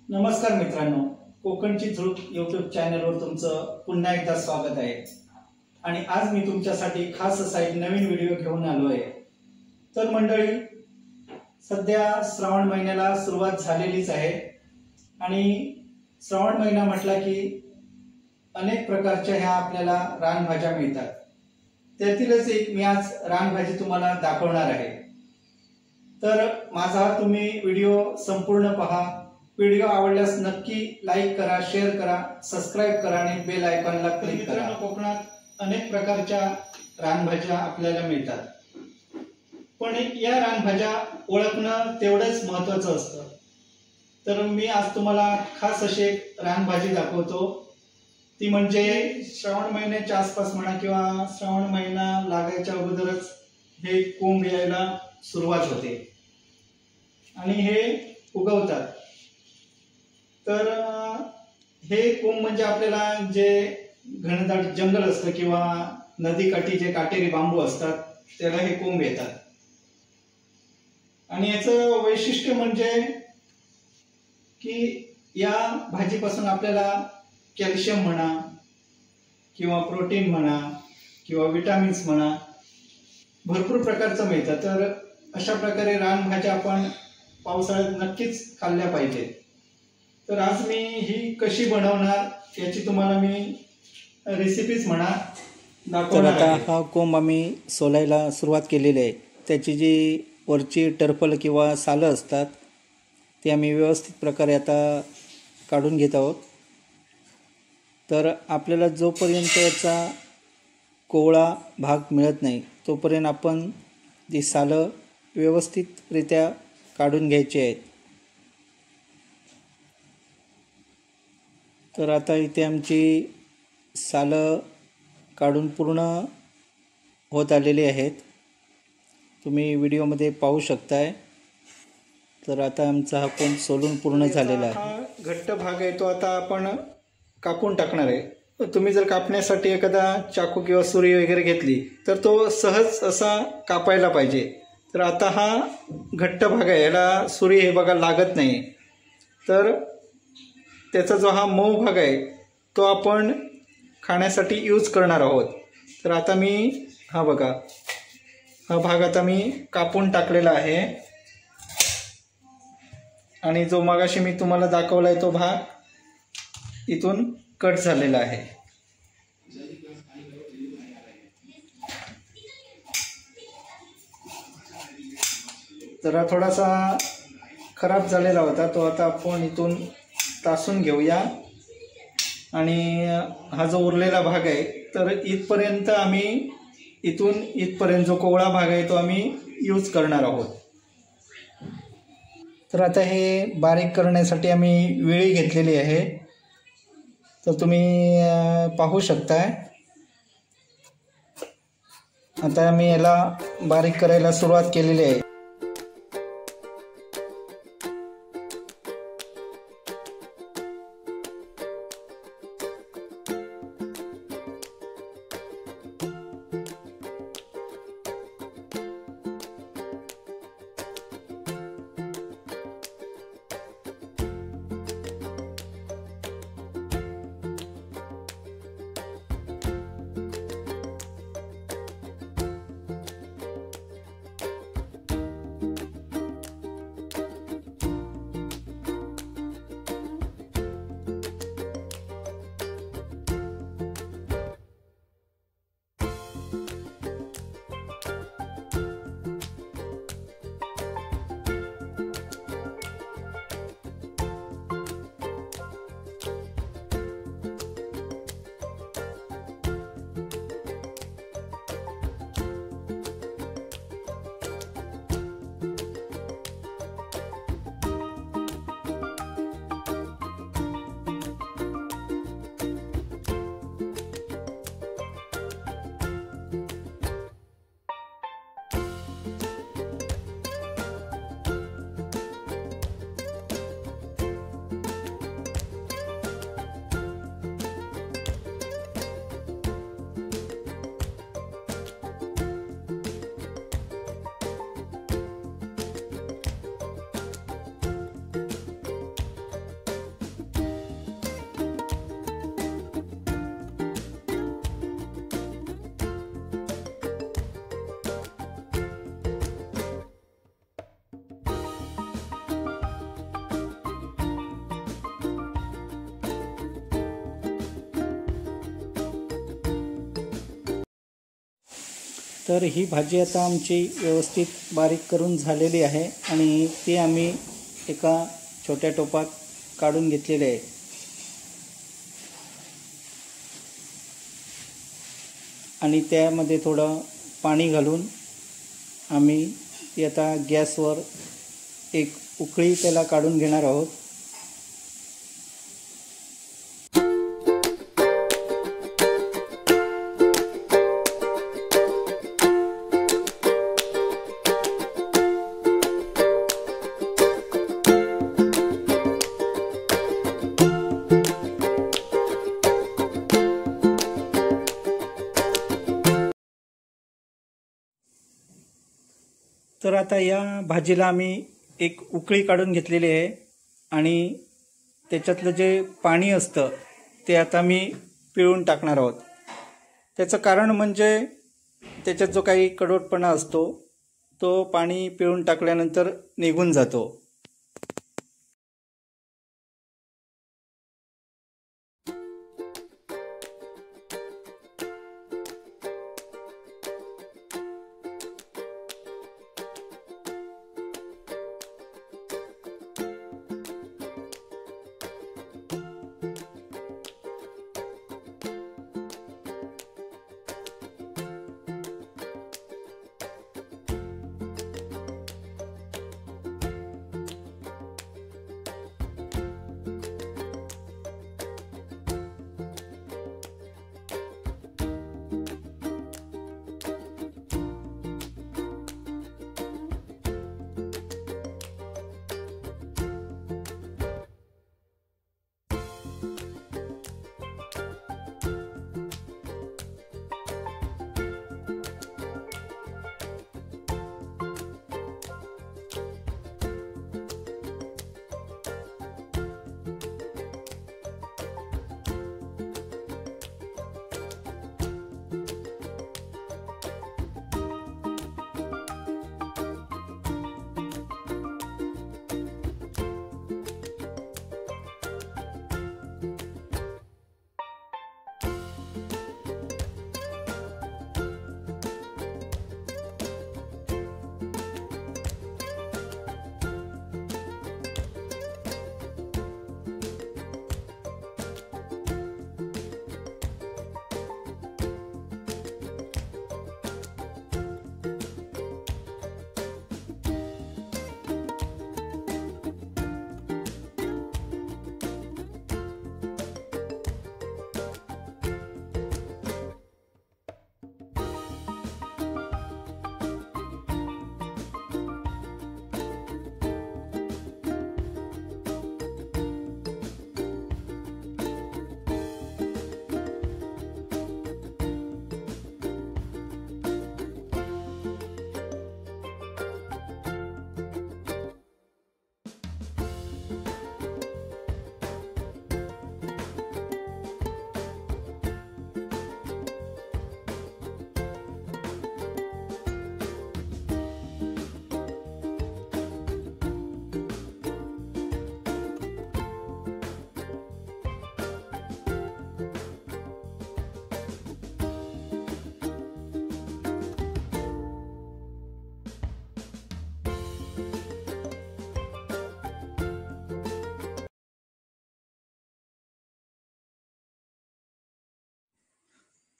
नमस्कार मित्रांनो, कोकणची झुळूक यूट्यूब चॅनलवर तुमचं पुन्हा एकदा स्वागत आहे। आणि आज मी तुमच्यासाठी खास असा एक नवीन व्हिडिओ घेऊन आलो आहे। तर मंडळी, सध्या श्रावण महिन्याला सुरुवात झालेलीच आहे आणि श्रावण महिना म्हटला की अनेक प्रकारच्या ह्या आपल्याला रानभाज्या मिळतात। त्यातीलच एक मी आज रानभाजी तुम्हाला दाखवणार आहे। तर माझा तुम्ही व्हिडिओ संपूर्ण पहा। व्हिडिओ आवडल्यास नक्की लाईक करा, शेअर करा, सबस्क्राइब करा आणि बेल आयकॉनला क्लिक करा। कोकणात अनेक प्रकारच्या रानभाज्या आपल्याला मिळतात, पण या रानभाज्या ओळखणं तेवढंच महत्त्वाचं असतं। तर मी आज तुम्हाला खास अशी एक रानभाजी दाखवतो, ती म्हणजे श्रावण महिन्याच्या आसपास म्हणा किंवा श्रावण महिना लागायच्या अगोदरच हे कोंब यायला सुरुवात होते आणि हे उगवतात। तर हे कोंब म्हणजे आपल्याला जे घनदाट जंगल असतं किंवा नदीकाठी जे काटेरी बांबू असतात त्याला हे कोंब येतात। आणि याचं वैशिष्ट्य म्हणजे की या भाजीपासून आपल्याला कॅल्शियम म्हणा किंवा प्रोटीन म्हणा किंवा विटामिन्स म्हणा भरपूर प्रकारचं मिळतं। तर अशा प्रकारे रानभाज्या आपण पावसाळ्यात नक्कीच खाल्ल्या पाहिजेत। तर आज मी ही कशी बनवणार याची तुम्हाला मी रेसिपीज म्हणा दाखवणार आहे। आता हा कोंब आम्ही सोलायला सुरुवात केलेली आहे। त्याची जी वरची टर्फल किंवा सालं असतात ती आम्ही व्यवस्थित प्रकारे आता काढून घेत आहोत। तर आपल्याला जोपर्यंत याचा कोवळा भाग मिळत नाही तोपर्यंत आपण ती सालं व्यवस्थितरित्या काढून घ्यायची आहेत। तर आता इथे आमची सालं काढून पूर्ण होत आलेली आहेत, तुम्ही व्हिडिओमध्ये पाहू शकताय। तर आता आमचा हा कोंब सोलून पूर्ण झालेला आहे। हा घट्ट भाग आहे तो आता आपण कापून टाकणार आहे। तुम्ही जर कापण्यासाठी एखादा चाकू किंवा सुरी वगैरे घेतली तर तो सहज असा कापायला पाहिजे। तर आता हा घट्ट भाग आहे, याला सुरी हे बघा लागत नाही। तर त्याचा जो हा मऊ भाग आहे तो आपण खाण्यासाठी यूज करणार आहोत। तर आता मी हा बघा, हा भाग आता मी कापून टाकलेला आहे आणि जो मगाशी मी तुम्हाला दाखवलाय तो भाग इथून कट झालेला आहे। जरा थोडासा खराब झालेला होता तो आता आपण इथून तासून घेऊया आणि हा जो उरलेला भाग आहे तर इथपर्यंत आम्ही इथून इथपर्यंत जो कोवळा भाग आहे तो आम्ही यूज करणार आहोत। तर आता हे बारीक करण्यासाठी आम्ही वेळी घेतलेली आहे, तर तुम्ही पाहू शकताय। आता मी याला बारीक करायला सुरुवात केलेली आहे। तर ही भाजी आता आमची व्यवस्थित बारीक करून झालेली आहे आणि ती आम्ही एका छोट्या टोपात काढून घेतलेली आहे. आणि त्यामध्ये थोडं पाणी घालून आम्ही ती आता गॅसवर एक उकळी त्याला काढून घेणार आहोत. तर आता या भाजीला आम्ही एक उकळी काढून घेतलेली आहे आणि त्याच्यातलं जे पाणी असतं ते आता मी पिळून टाकणार आहोत. त्याचं कारण म्हणजे त्याच्यात जो काही कडवटपणा असतो तो पाणी पिळून टाकल्यानंतर निघून जातो.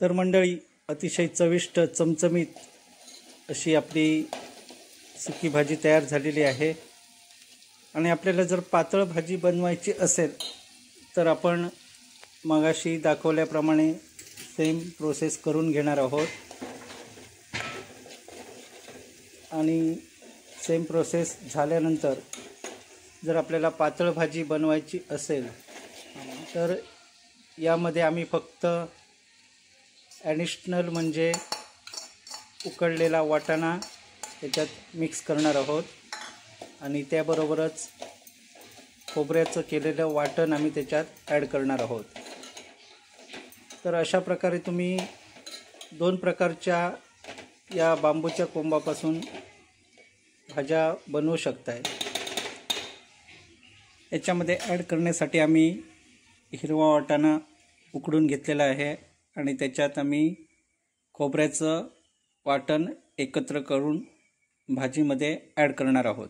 तर मंडळी, अतिशय चविष्ट चमचमीत अशी आपली सुकी भाजी तयार झालेली आहे. आणि आपल्याला जर पातळ भाजी बनवायची असेल तर आपण मगाशी दाखवल्याप्रमाणे सेम प्रोसेस करून घेणार आहोत. आणि सेम प्रोसेस झाल्यानंतर जर आपल्याला पातळ भाजी बनवायची असेल तर यामध्ये आम्ही फक्त ॲडिशनल म्हणजे उकळलेला वाटाणा त्याच्यात मिक्स करणार आहोत आणि त्याबरोबरच खोबऱ्याचं केलेलं वाटण आम्ही त्याच्यात ॲड करणार आहोत. तर अशा प्रकारे तुम्ही 2 प्रकारच्या या बांबूच्या कोंबापासून भाज्या बनवू शकताय. याच्यामध्ये ॲड करण्यासाठी आम्ही हिरवा वाटाणा उकडून घेतलेला आहे आणि त्याच्यात आम्ही खोबऱ्याचं वाटण एकत्र करून भाजीमध्ये ॲड करणार आहोत.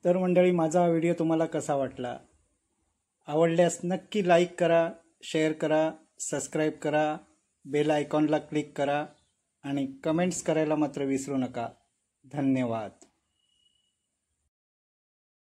तर मंडळी, माझा हा व्हिडिओ तुम्हाला कसा वाटला? आवडल्यास नक्की लाईक करा, शेअर करा, सबस्क्राईब करा, बेल आयकॉनला क्लिक करा आणि कमेंट्स करायला मात्र विसरू नका. धन्यवाद.